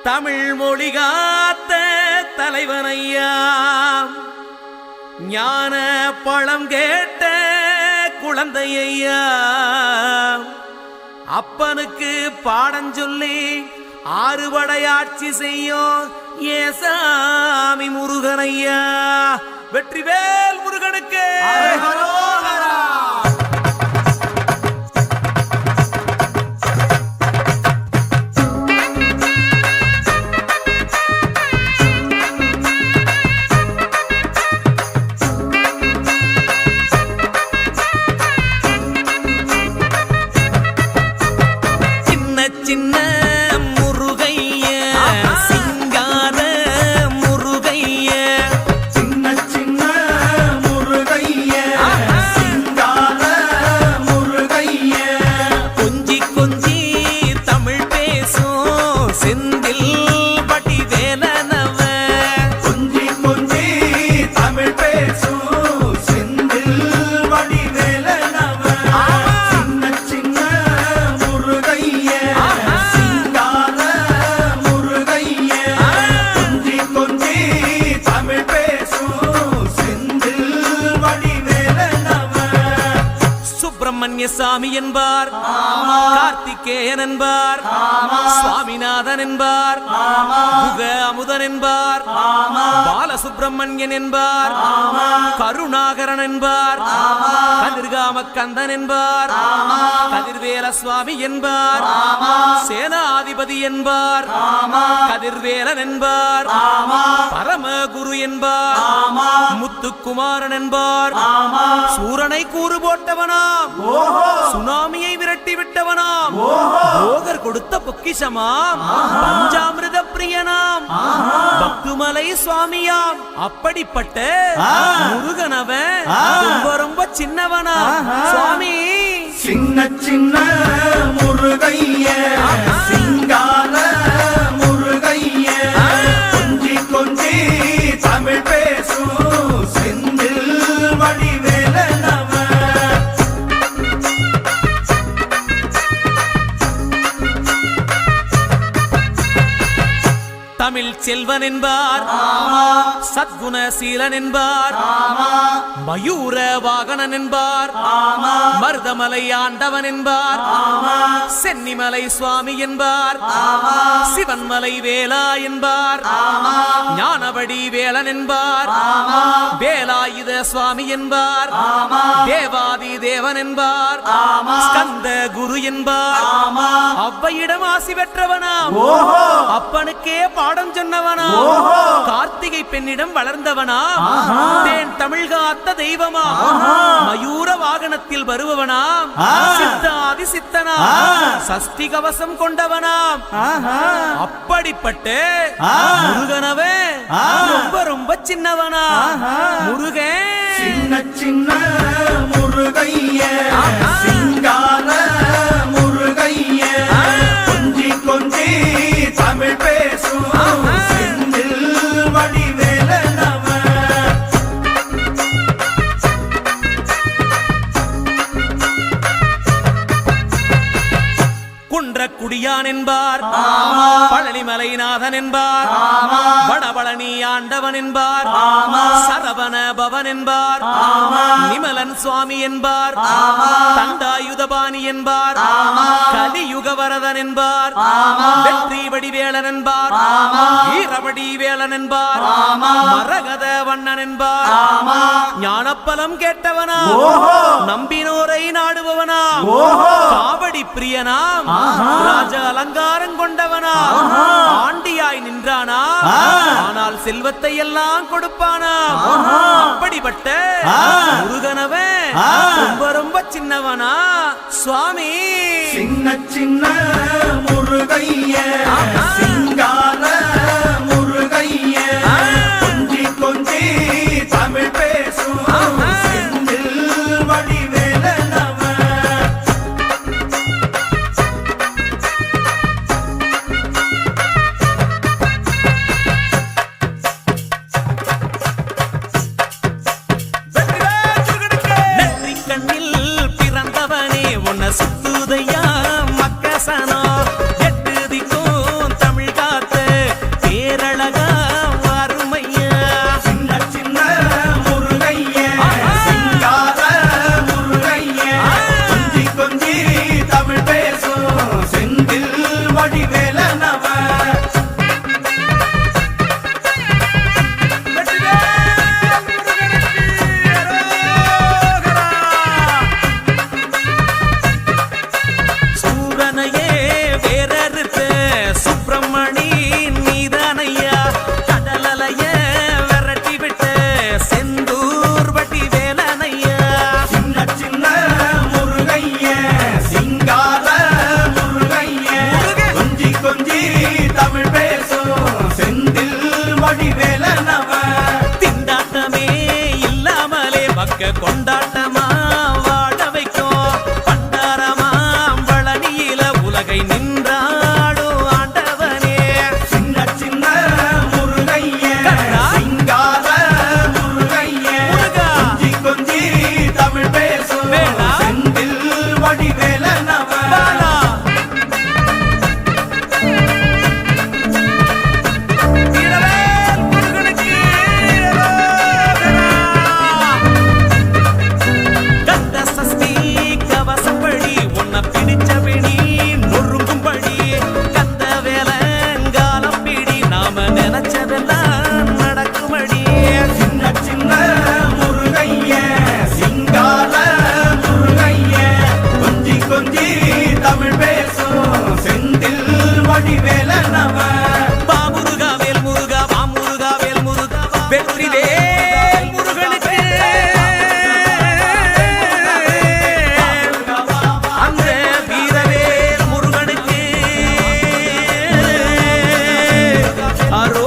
தமிழ் மொழி காத்த தலைவனையா, ஞான பழம் கேட்ட குழந்தையா, அப்பனுக்கு பாடம் சொல்லி ஆறுபடையாட்சி செய்யும் ஏசாமி முருகனையா. வெற்றிவேல் முருகனுக்கு. சின்ன முருகைய சிங்கார முருகைய, சின்ன சின்ன முருகைய சிங்கார முருகைய, கொஞ்சி கொஞ்சி தமிழ் பேசும் செந்தில் பட்டி வேலனவ, கொஞ்சி கொஞ்சி தமிழ் பேசும் செந்தில் வடி வேலனவ, சின்ன சின்ன முருகைய சிங்கார முருகைய, கொஞ்சி கொஞ்சி தமிழ் பேசும் செந்தில் வடி வேலனவ. சுப்பிரமணிய சாமி என்பார், கார்த்திகேயன் என்பார், சுவாமிநாதன் என்பார், முக அமுதன் என்பார், பாலசுப்பிரமணியன் என்பார், கருணாகரன் என்பார், கதிர்காம கந்தன் என்பார், கதிர்வேல சுவாமி என்பார், சேனாதிபதி என்பார், கதிர்வேலன் என்பார், பரமகுரு என்பார், முத்துக்குமாரன் என்பார், சூரனை கூறு போட்டவனாம், சுனாமியை விரட்டி விட்டவனாம், போகர் கொடுத்த பொக்கிஷமாம், பஞ்சாமிர்த பிரியனாம், பக்துமலை சுவாமியாம். அப்படிப்பட்ட முருகனவன் ரொம்ப ரொம்ப சின்னவனா சுவாமி. சின்ன சின்ன முருகைய சிங்கார முருகைய, கொஞ்சி கொஞ்சி தமிழ் பேசும் செந்தில் வடி வேலனவ. தமிழ் செல்வன் என்பார், சத்குணசீலன் என்பார், மயூர வாகனன் என்பார், மருதமலை ஆண்டவன் என்பார், சென்னிமலை சுவாமி என்பார், சிவன்மலை வேலா என்பார், ஞானவடி வேலன் என்பார், வேலாயுத சுவாமி என்பார், தேவாதி தேவன் என்பார், ஸ்கந்த குரு என்பார், அவ்வையிடம் ஆசி பெற்றவனாம், அப்பனுக்கே பாடம் சொன்னவனா, கார்த்திகை பெண்ணிடம் வளர்ந்தவனா, தேன் தமிழ் காத்த தெய்வமா, மயூர வாகனத்தில் வருபவனாம், சித்தாதி சித்தனா, சஷ்டி கவசம் கொண்டவனாம். அப்படிப்பட்ட முருகனவே ரொம்ப ரொம்ப சின்னவனா முருகன். சின்ன சின்ன முருகைய சிங்கார முருகைய, கொஞ்சி கொஞ்சி தமிழ் பேசும் செந்தில் வடி வேலனவ. குன்றக்குடியான் என்பார், பழனிமலைநாதன் என்பார், வடபழனி ஆண்டவன் என்பார், சரவண பவன் என்பார், நிமலன் சுவாமி என்பார், தண்டாயுதபாணி என்பார், கலியுக வரதன் என்பார், வெற்றி வடிவேலன் என்பார், வீரவடி வேலன் என்பார், மரகத வண்ணன் என்பார், ஞானப்பலம் கேட்டவனா, நம்பினோரை நாடுபவனா, காவடி பிரியனாம், ராஜ அலங்காரம் கொண்டவனா, ஆண்டியாய் நின்றானா, ஆனால் செல்வத்தை எல்லாம் கொடுப்பானா. அப்படிப்பட்ட முருகனவன் ரொம்ப ரொம்ப சின்னவனா சுவாமி. சின்ன சின்ன முருகைய சிங்கார முருகைய, கொஞ்சி கொஞ்சி தமிழ் பேசும் செந்தில் வடி வேலனவ. கண்ணில் பிறந்தவனே உன்னை சுத்துதையா மக்கசனோ, எட்டு வேலனவ வா முருகா வேல் முருகா வா முருகா வேல் முருகா வெற்றி வேல் முருகனுக்கு அந்த வீரவேல் முருகனுக்கு அரோ